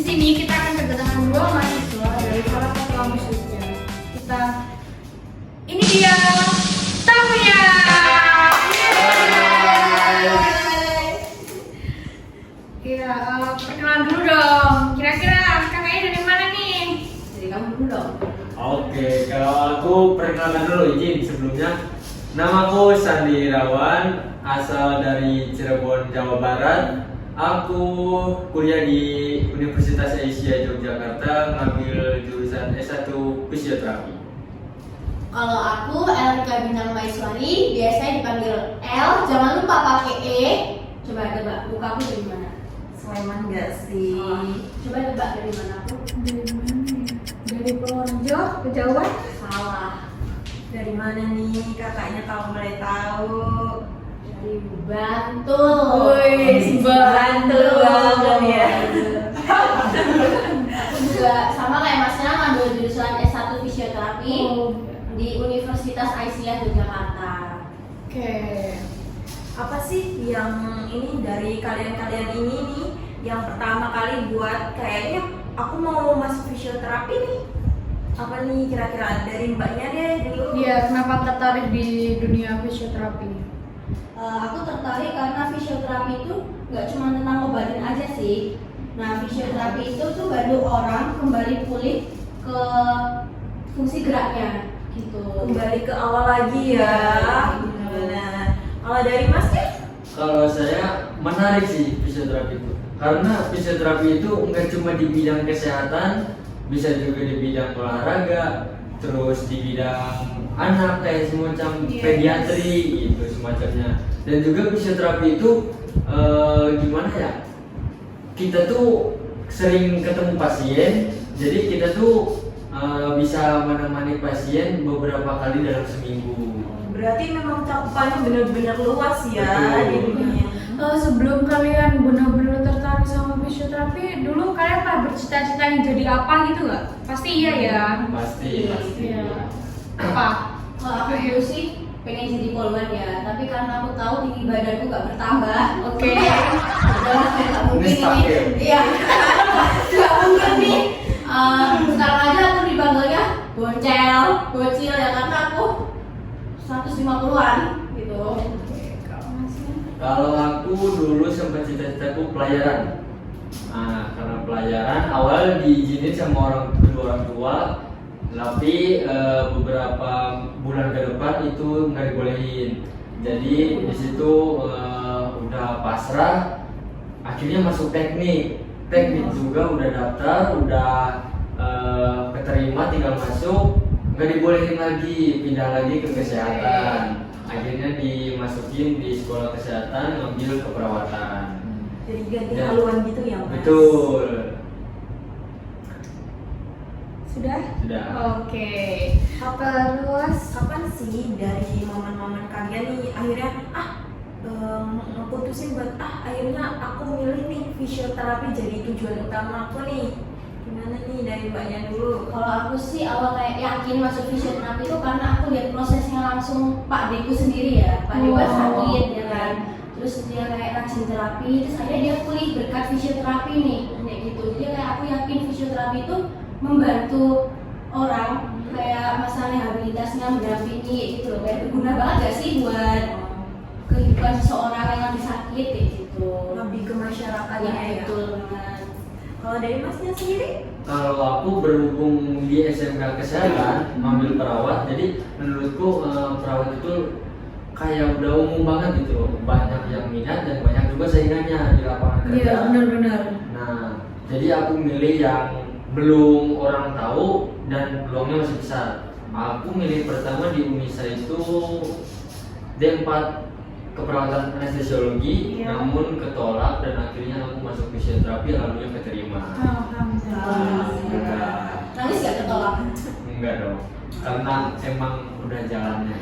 sini kita akan kedatangan dua mahasiswa dari salah satu kampus Jogja. Ini dia tamunya. Iya, perkenalan dulu dong. Kira-kira kakaknya dari mana nih? Jadi kamu dulu dong. Oke, kalau aku perkenalkan dulu izin sebelumnya. Namaku Sandi Irawan, asal dari Cirebon, Jawa Barat. Aku kuliah di Universitas Asia Yogyakarta, ngambil jurusan S1 Fisioterapi. Kalau aku Elrika Bintang Maiswari, biasanya dipanggil L, jangan lupa pakai E. Coba tebak, buka aku dari mana? Sleman gak sih? Coba tebak dari mana aku? Dari mana ya? Dari Purworejo, kejauhan? Salah. Dari mana nih kakaknya kalau boleh tahu? Dari Bantul. Wih, Bantul banget ya. Aku juga sama kayak Masnya ngambil jurusan S1 Fisioterapi di Universitas Aisyah Yogyakarta. Oke. Apa sih yang ini dari kalian-kalian ini nih yang pertama kali buat kayaknya aku mau masuk fisioterapi nih? Apa nih kira-kira dari mbaknya deh dulu? Iya, kenapa tertarik di dunia fisioterapi? Aku tertarik karena fisioterapi itu nggak cuma tentang obatin aja sih. Nah, fisioterapi itu tuh bantu orang kembali pulih ke fungsi geraknya gitu. Kembali ke awal lagi ya. Nah, kalau dari Mas ya? Kalau saya menarik sih fisioterapi itu, karena fisioterapi itu nggak cuma di bidang kesehatan, bisa juga di bidang olahraga, terus di bidang anak kayak semacam pediatri gitu semacamnya. Dan juga fisioterapi itu gimana ya? Kita tuh sering ketemu pasien, jadi kita tuh bisa menemani pasien beberapa kali dalam seminggu. Berarti memang cakupannya benar-benar luas ya Betul. di dunia. Sebelum kalian benar-benar tertarik sama fisioterapi, dulu kalian pernah bercita-cita yang jadi apa gitu nggak? Pasti iya ya. Pasti. Iya. Apa? Kalau aku dulu sih pengen jadi polwan ya, tapi karena aku tahu tinggi badanku nggak bertambah. Oke. Udahlah, nggak mungkin Ini stuck ya? ini. Iya. Nggak mungkin nih. Sekarang aja aku dipanggilnya bocil ya karena aku 150-an gitu. Kalau aku dulu sempat cita-citaku pelayaran. Nah, karena pelayaran awal diizinin sama orang tua, tapi beberapa bulan ke depan itu nggak dibolehin. Jadi di situ udah pasrah, akhirnya masuk teknik. Teknik juga udah daftar, udah keterima, tinggal masuk, nggak dibolehin lagi, pindah lagi ke kesehatan. Akhirnya dimasukin di sekolah kesehatan, ngambil keperawatan. Jadi ganti Ya. haluan gitu ya Mas? Betul. Sudah? Sudah. Oke. Terus Kapan sih dari momen-momen kalian nih akhirnya ngeputusin buat akhirnya aku milih nih fisioterapi jadi tujuan utama aku nih? Gimana nih dari mbaknya dulu? Kalau aku sih awal kayak yakin masuk fisioterapi itu karena aku lihat prosesnya langsung Pak Deku sendiri ya. Pak Deku sakit ya kan. Terus dia kayak rajin terapi, terus akhirnya dia pulih berkat fisioterapi nih, kayak gitu. Jadi kayak aku yakin fisioterapi itu membantu orang kayak masalah rehabilitasnya mendampingi gitu loh. Kayak berguna banget gak sih buat kehidupan seseorang yang lagi sakit kayak gitu. Lebih ke masyarakatnya Ya, ya? betul banget. Kalau dari Masnya sendiri? Kalau aku berhubung di SMK Kesehatan, ngambil perawat, jadi menurutku perawat itu kayak udah umum banget gitu, banyak yang minat dan banyak juga saingannya di lapangan kerja. iya benar-benar. Nah, jadi aku milih yang belum orang tahu dan peluangnya masih besar. Aku milih pertama di Unisa itu D4 keperawatan anestesiologi, Iya. namun ketolak dan akhirnya aku masuk fisioterapi, alhamdulillah keterima. Alhamdulillah. Nangis gak ketolak? Enggak dong, karena emang udah jalannya.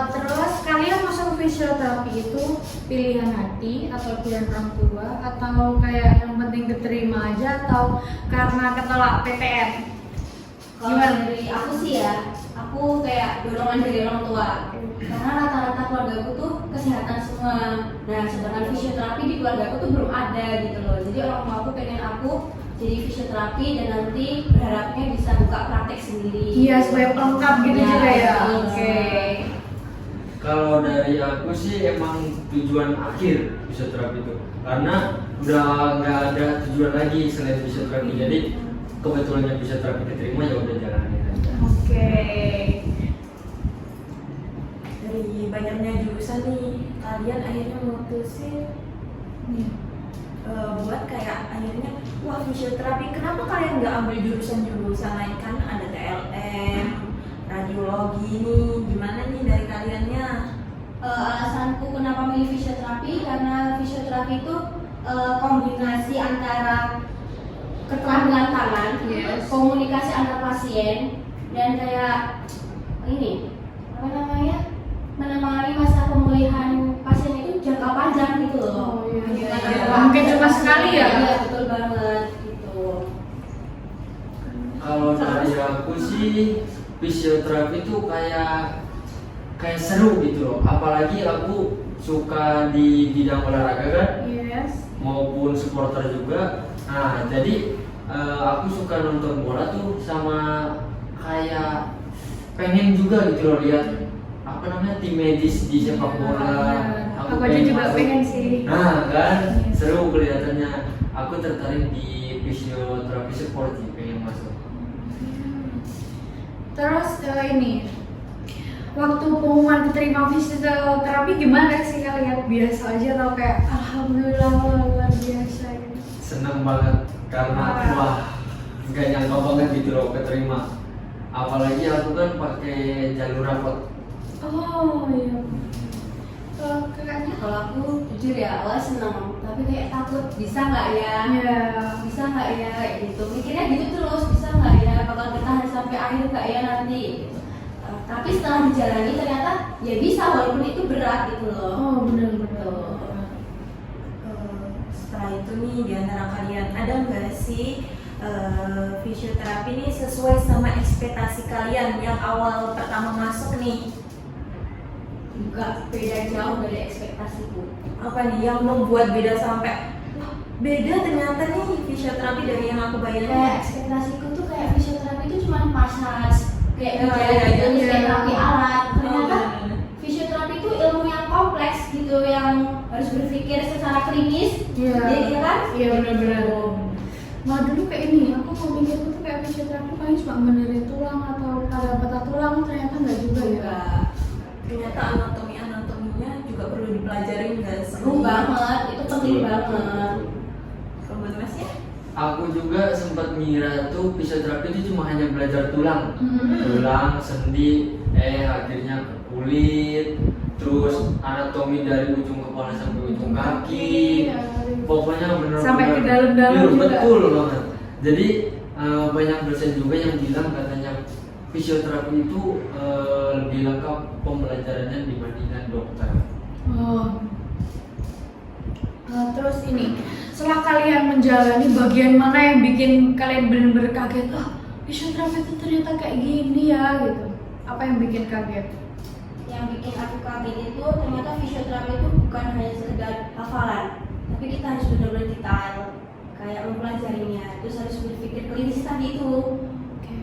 Terus kalian masuk fisioterapi itu pilihan hati atau pilihan orang tua atau kayak yang penting keterima aja atau karena ketolak PTN? Kalau dari aku sih ya, aku kayak dorongan dari orang tua. Karena rata-rata keluarga aku tuh kesehatan semua. Nah, sedangkan fisioterapi di keluarga aku tuh belum ada gitu loh. Jadi orang tua aku pengen aku jadi fisioterapi dan nanti berharapnya bisa buka praktek sendiri. Iya, supaya pelengkap gitu Ya, juga ya. betul. Oke. Kalau dari aku sih emang tujuan akhir fisioterapi itu, karena udah nggak ada tujuan lagi selain fisioterapi. Jadi kebetulannya fisioterapi diterima ya udah jalanin aja. Oke. Dari banyaknya jurusan nih, kalian akhirnya memutusin buat kayak akhirnya wah fisioterapi. Kenapa kalian nggak ambil jurusan-jurusan lain? Kan ada TLM, radiologi nih. Gimana nih dari kaliannya? Alasanku kenapa milih fisioterapi karena fisioterapi itu kombinasi antara keterampilan tangan, Yes. komunikasi antar pasien, dan kayak ini apa namanya, menemani masa pemulihan pasien itu jangka panjang gitu loh. Oh, iya, iya, Bukan iya. jangka Mungkin waktu cuma sekali ya? Iya, betul banget gitu. Kalau dari aku sih fisioterapi itu kayak seru gitu loh. Apalagi aku suka di bidang olahraga kan, Yes. maupun supporter juga. Nah, jadi aku suka nonton bola tuh sama kayak pengen juga gitu loh lihat apa namanya tim medis di sepak bola. Aku aja juga masuk. pengen sih. Nah, kan seru kelihatannya. Aku tertarik di fisioterapi sport sih, pengen masuk. Terus ini waktu pengumuman keterima fisioterapi gimana sih kalian? Biasa aja atau kayak alhamdulillah luar biasa gitu? Seneng banget karena wah nggak nyangka banget gitu loh keterima. Apalagi aku kan pakai jalur rapot. Oh iya. Kalau kakaknya? Kalau aku jujur ya awalnya seneng, tapi kayak takut bisa nggak ya, Iya. bisa nggak ya kayak gitu. Mikirnya gitu terus, bisa nggak ya, bakal bertahan sampai akhir nggak ya nanti. Gitu. Tapi setelah dijalani ternyata ya bisa walaupun itu berat gitu loh. Oh benar-benar. Setelah itu nih di antara kalian ada nggak sih fisioterapi ini sesuai sama ekspektasi kalian yang awal pertama masuk nih? Juga beda jauh dari ekspektasiku. Apa nih yang membuat beda sampai wah beda ternyata nih fisioterapi dari yang aku Kayak bayangin? ekspektasiku tuh kayak fisioterapi itu cuma massage, kayak Iya, bicara iya, gitu, iya. kayak terapi alat. Ternyata Oh, fisioterapi itu ilmu yang kompleks gitu, yang harus berpikir secara klinis. Iya. Iya kan? Iya benar-benar. Nah dulu kayak ini, aku mau mikir tuh kayak fisioterapi paling cuma benerin tulang atau ada patah tulang, ternyata nggak juga ya. Enggak. ternyata anatominya juga perlu dipelajarin nggak sih? Seru banget, itu penting banget. Kalau buat Mas ya? Aku juga sempat mengira tuh fisioterapi itu cuma hanya belajar tulang, Hmm. tulang, sendi, akhirnya ke kulit, terus anatomi dari ujung kepala sampai ujung kaki. Iya. Pokoknya bener-bener Sampai ke dalam-dalam Iya, juga. betul banget. Jadi banyak dosen juga yang bilang katanya fisioterapi itu lebih lengkap pembelajarannya dibandingkan dokter. Oh. Terus ini, setelah kalian menjalani bagian mana yang bikin kalian benar-benar kaget? Oh, fisioterapi itu ternyata kayak gini ya gitu. Apa yang bikin kaget? Yang bikin aku kaget itu ternyata fisioterapi itu bukan hanya sekedar hafalan, tapi kita harus benar-benar detail, kayak mempelajarinya, terus harus berpikir klinis tadi itu. Oke.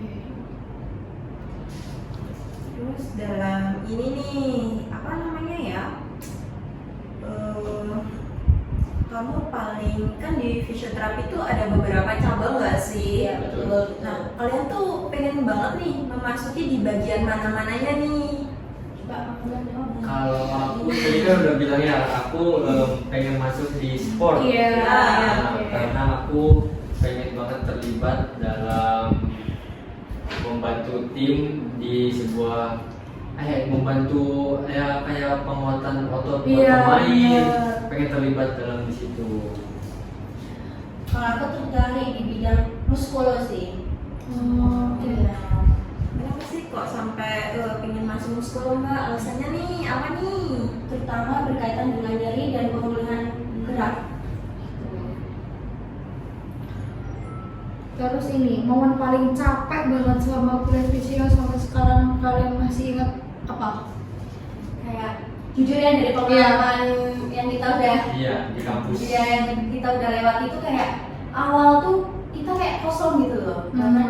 Terus dalam ini nih, apa namanya ya? Kamu paling kan di fisioterapi itu ada beberapa cabang nggak sih? Iya, betul. Nah, kalian tuh pengen banget nih memasuki di bagian mana-mananya nih? Coba aku jawab. Kalau aku tadi kan udah bilang ya, aku pengen masuk di sport. Iya. Nah, Oke. karena aku pengen banget terlibat dalam membantu tim di sebuah membantu ya kayak penguatan otot buat Iya, pemain. benar. Pengen terlibat dalam di situ. Kalau aku tertarik di bidang muskul sih. Oh, oke. Iya. Kenapa sih kok sampai pengen masuk muskul mbak? Alasannya nih apa nih? Terutama berkaitan dengan nyeri dan pemulihan gerak. Terus ini, momen paling capek banget selama kuliah fisio sampai sekarang kalian masih ingat apa? Kayak jujur ya dari pengalaman yang kita udah Iya, di kampus. yang kita udah lewat itu kayak awal tuh kita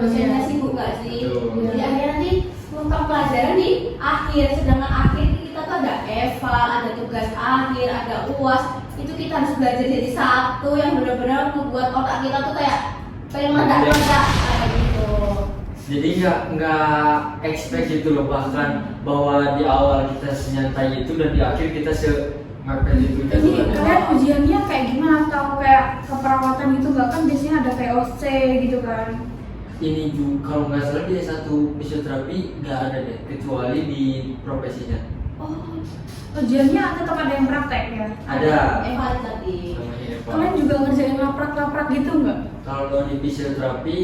dosennya sibuk nggak sih? Betul. Jadi akhirnya nanti lengkap pelajaran di akhir, sedangkan akhir kita tuh ada eval, ada tugas akhir, ada UAS. Itu kita harus belajar jadi satu yang benar-benar membuat otak kita tuh kayak pengen meledak-meledak kayak gitu. Jadi nggak expect gitu loh, bahkan bahwa di awal kita senyantai itu dan di akhir kita ngepet itu. Ini kalian ujiannya kayak gimana? Atau kayak keperawatan gitu nggak, kan biasanya ada kayak OC gitu kan? Ini juga kalau nggak salah di S1 fisioterapi nggak ada deh, kecuali di profesinya. Oh, ujiannya tetap ada yang praktek ya? Ada. Eval tadi. Namanya Eva. Kalian juga ngerjain laprak-laprak gitu nggak? Kalau di fisioterapi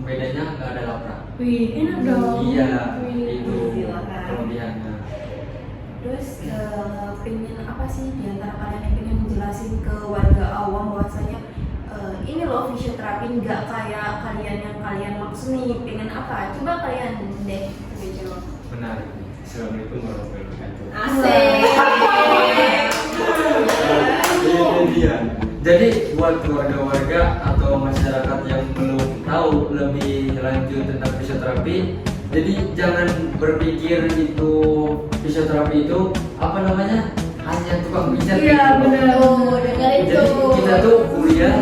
bedanya nggak ada laprak. Wih, enak dong. Iya, Wih. itu Silakan. kelebihannya. Terus pengen apa sih di antara kalian yang pengen menjelasin ke warga awam bahwasanya ini loh fisioterapi nggak kayak kalian yang kalian maksud nih, pengen apa? Coba kalian deh coba jawab. Menarik. Assalamualaikum warahmatullahi wabarakatuh. Asik. Itu dia. Jadi buat warga-warga atau masyarakat yang belum tahu lebih lanjut tentang fisioterapi, jadi jangan berpikir itu fisioterapi itu apa namanya hanya tukang pijat. Iya, gitu. benar. Tuh, dengerin Jadi tuh. kita tuh kuliah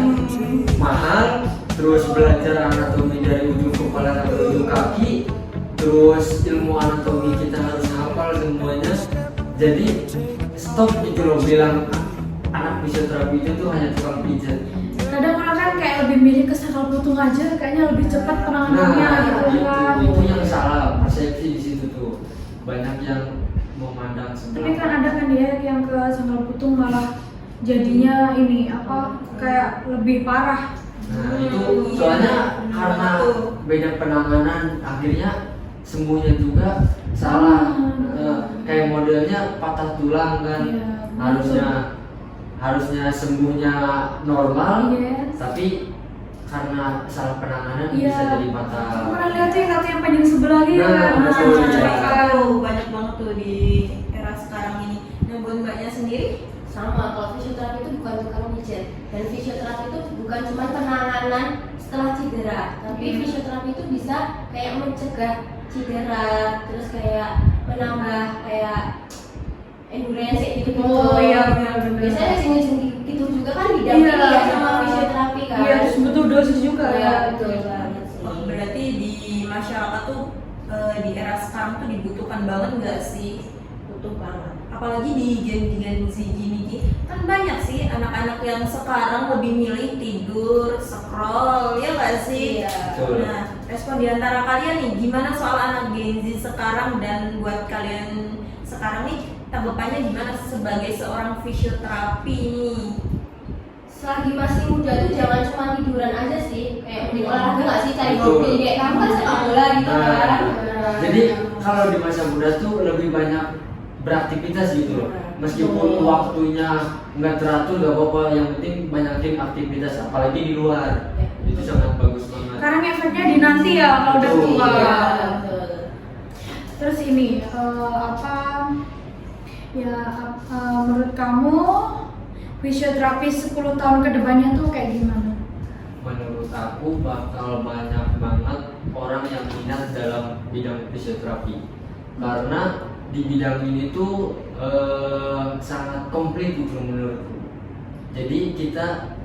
mahal, terus belajar anatomi dari ujung kepala sampai ujung kaki, terus ilmu anatomi kita harus hafal semuanya. Jadi stop gitu loh bilang anak fisioterapi itu tuh hanya tukang pijat. Kadang orang kan kayak lebih milih ke sangkal putung aja, kayaknya lebih cepat penanganannya gitu kan. itu yang salah persepsi di situ tuh. Banyak yang memandang Tapi sebelah. kan ada kan dia yang ke sangkal putung malah jadinya ini apa kayak lebih parah. Nah itu soalnya karena beda penanganan akhirnya sembuhnya juga salah. Kayak modelnya patah tulang kan, Iya, harusnya sembuhnya normal, Yes. tapi karena salah penanganan Iya. bisa jadi patah. Aku pernah lihat tuh yang kata yang panjang sebelah gitu Nah, kan. betul. Banyak banget tuh di era sekarang ini. Nah buat mbaknya sendiri, Sama, kalau fisioterapi itu bukan tukang pijat, dan fisioterapi itu bukan cuma penanganan setelah cedera, tapi fisioterapi itu bisa kayak mencegah cedera, terus kayak menambah kayak endurance kayak gitu. Oh, iya, benar-benar. Biasanya sini gitu juga kan didampingi Iya. ya sama fisioterapi kan. Iya, terus butuh dosis juga Iya, ya. betul banget sih. oh, berarti di masyarakat tuh di era sekarang tuh dibutuhkan banget nggak sih? Butuh banget. Apalagi di Gen Z gini kan banyak sih anak-anak yang sekarang lebih milih tidur, scroll, ya nggak sih? Iya. Betul. Nah, respon di antara kalian nih, gimana soal anak Gen Z sekarang dan buat kalian sekarang nih, tanggapannya gimana sebagai seorang fisioterapi nih? Selagi masih muda tuh jangan cuma tiduran aja sih, kayak mending olahraga nggak sih, cari Betul. hobi kayak kamu kan sepak bola gitu kan. Jadi kalau di masa muda tuh lebih banyak beraktivitas gitu loh. Meskipun waktunya nggak teratur nggak apa-apa, yang penting banyakin aktivitas apalagi di luar. Itu sangat bagus banget. Sekarang efeknya di nanti ya kalau udah Betul. tua. Iya, betul. Terus ini apa ya menurut kamu fisioterapi 10 tahun ke depannya tuh kayak gimana? Menurut aku bakal banyak banget orang yang minat dalam bidang fisioterapi, karena di bidang ini tuh sangat komplit gitu menurutku. Jadi kita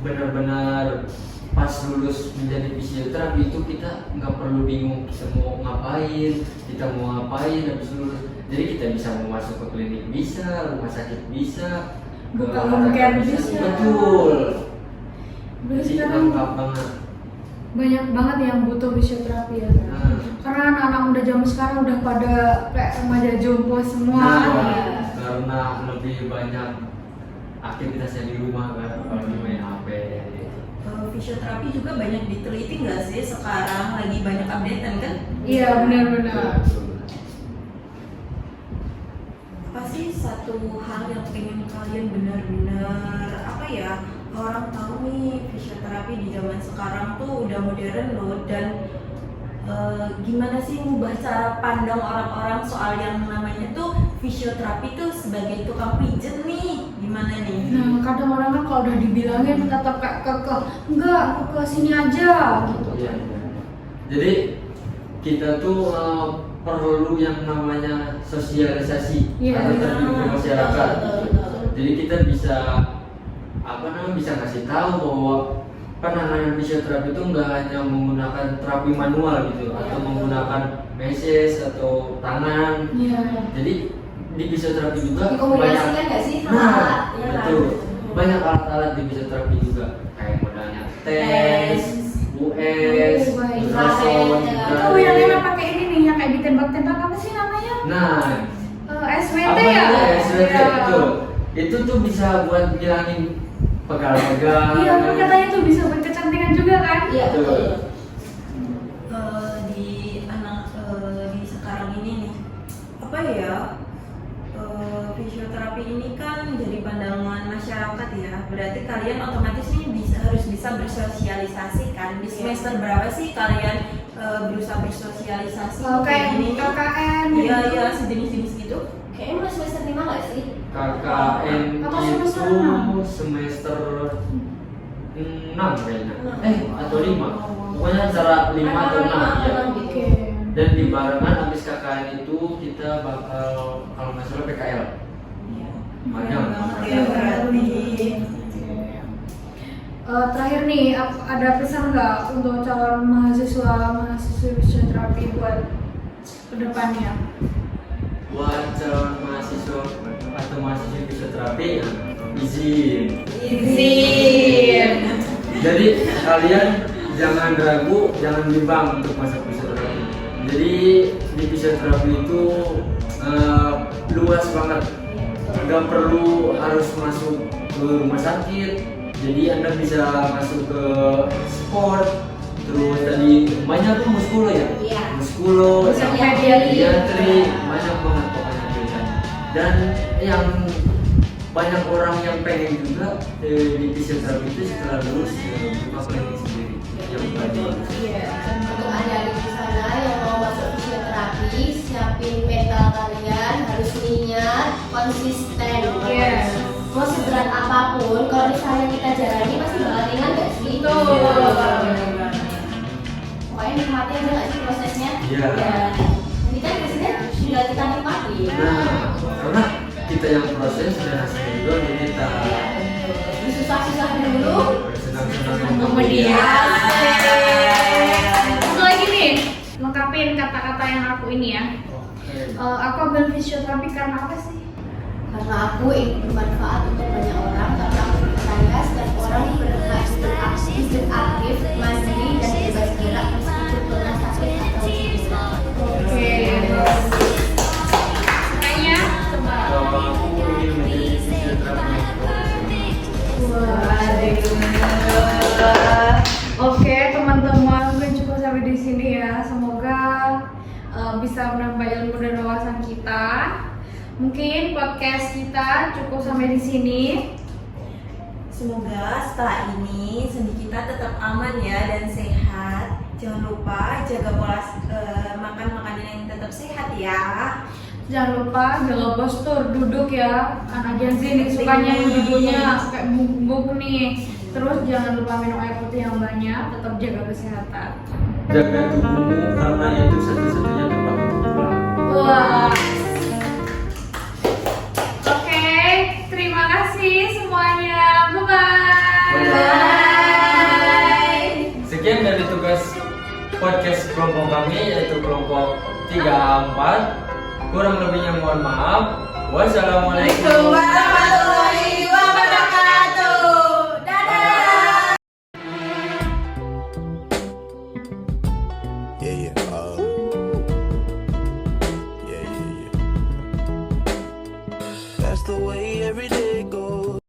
benar-benar pas lulus menjadi fisioterapi itu kita nggak perlu bingung kita mau ngapain, kita mau ngapain habis lulus. Jadi kita bisa mau masuk ke klinik bisa, rumah sakit bisa, Buka ke home care olahraga bisa. Betul. Berarti Jadi sekarang lengkap banget. banyak banget yang butuh fisioterapi ya. Nah. Karena anak-anak muda zaman sekarang udah pada kayak remaja jompo semua. Nah, karena lebih banyak aktivitasnya di rumah kan, apalagi main HP gitu. Fisioterapi juga banyak diteliti nggak sih sekarang, lagi banyak updatean kan? Iya, benar-benar. Apa sih satu hal yang pengen kalian benar-benar apa ya, orang tahu nih fisioterapi di zaman sekarang tuh udah modern loh, dan gimana sih ngubah cara pandang orang-orang soal yang namanya tuh fisioterapi tuh sebagai tukang pijet nih, gimana nih? Nah, kadang orang kan kalau udah dibilangin tetap kayak kekeh, enggak, aku ke sini aja gitu. Iya. Jadi kita tuh perlu yang namanya sosialisasi Iya. atau terjun ke masyarakat. Betul. Jadi kita bisa bisa ngasih tahu bahwa penanganan fisioterapi itu nggak hanya menggunakan terapi manual gitu atau menggunakan meses atau tangan. Iya. Jadi di fisioterapi juga Dikomunikasikan nggak sih sama Nah, alat, ya kan? betul. Banyak alat-alat di fisioterapi juga kayak modalnya tes, US, baik. ultrasound, Itu yang enak pakai ini nih, yang kayak ditembak-tembak apa sih namanya? Nah, SWT apa ya? namanya? SWT, Iya. betul. Itu tuh bisa buat ngilangin pegal-pegal. Iya, kan katanya tuh bisa buat kecantikan juga kan? Iya betul. Di sekarang ini nih, apa ya, fisioterapi ini kan jadi pandangan masyarakat ya. Berarti kalian otomatis nih harus bisa bersosialisasi kan. Di semester berapa sih kalian berusaha bersosialisasi? Oh, kayak ini? KKN. Iya iya, sejenis-jenis gitu. Kayaknya mulai semester 5 nggak sih? KKN Apa itu semester enam? semester 6 kayaknya. Enam. Atau 5. Pokoknya antara 5 atau 6 ya. Oke. Dan di barengan habis KKN itu kita bakal kalau nggak salah PKL. Banyak. Ya berarti. Terakhir nih, ada pesan nggak untuk calon mahasiswi fisioterapi buat kedepannya? Buat calon mahasiswa atau mahasiswa fisioterapi izin. Jadi kalian jangan ragu, jangan bimbang untuk masuk fisioterapi. Jadi di fisioterapi itu luas banget. Nggak perlu harus masuk ke rumah sakit. Jadi Anda bisa masuk ke sport. Terus tadi banyak tuh muskulo ya. Iya. Muskulo, Pediatri. pediatri, banyak banget pokoknya pilihannya. Dan yang banyak orang yang pengen juga di fisioterapi itu setelah lulus buka klinik sendiri yang bagus. Iya. Untuk adik-adik di sana yang mau masuk fisioterapi, siapin mental kalian, harus niat, konsisten. Yes. Mau seberat apapun, kalau misalnya kita jalani pasti bakal ringan nggak sih? Betul. Pokoknya nikmati aja nggak sih prosesnya? Iya. Dan nanti kan hasilnya tinggal kita nikmati. Nah, karena kita yang proses dan hasilnya juga di kita. Iya, betul. Susah-susah dulu. Senang-senang Kemudian satu lagi nih, lengkapin kata-kata yang aku ini ya. Aku ambil fisioterapi karena apa sih? Karena aku ingin bermanfaat untuk banyak orang, karena aku percaya setiap orang berhak hidup aktif, mandiri, dan bebas gerak meskipun pernah sakit atau cedera. Oke. Kayaknya coba. Kalau aku ingin menjadi fisioterapi yang profesional. Oke teman-teman, mungkin cukup sampai di sini ya. Semoga bisa menambah ilmu dan wawasan kita. Mungkin podcast kita cukup sampai di sini. Semoga setelah ini sendi kita tetap aman ya dan sehat. Jangan lupa jaga pola makan makanan yang tetap sehat ya. Jangan lupa jaga postur duduk ya. Anak Gen Z nih sukanya yang duduknya kayak bungkuk nih. Terus jangan lupa minum air putih yang banyak. Tetap jaga kesehatan. Jaga tubuhmu karena itu satu-satunya tempat untuk pulang. Wah. Oke, terima kasih semuanya. Bye-bye. Bye. Sekian dari tugas podcast kelompok kami yaitu kelompok 3A4. Kurang lebihnya mohon maaf. Wassalamualaikum Waalaikumsalam.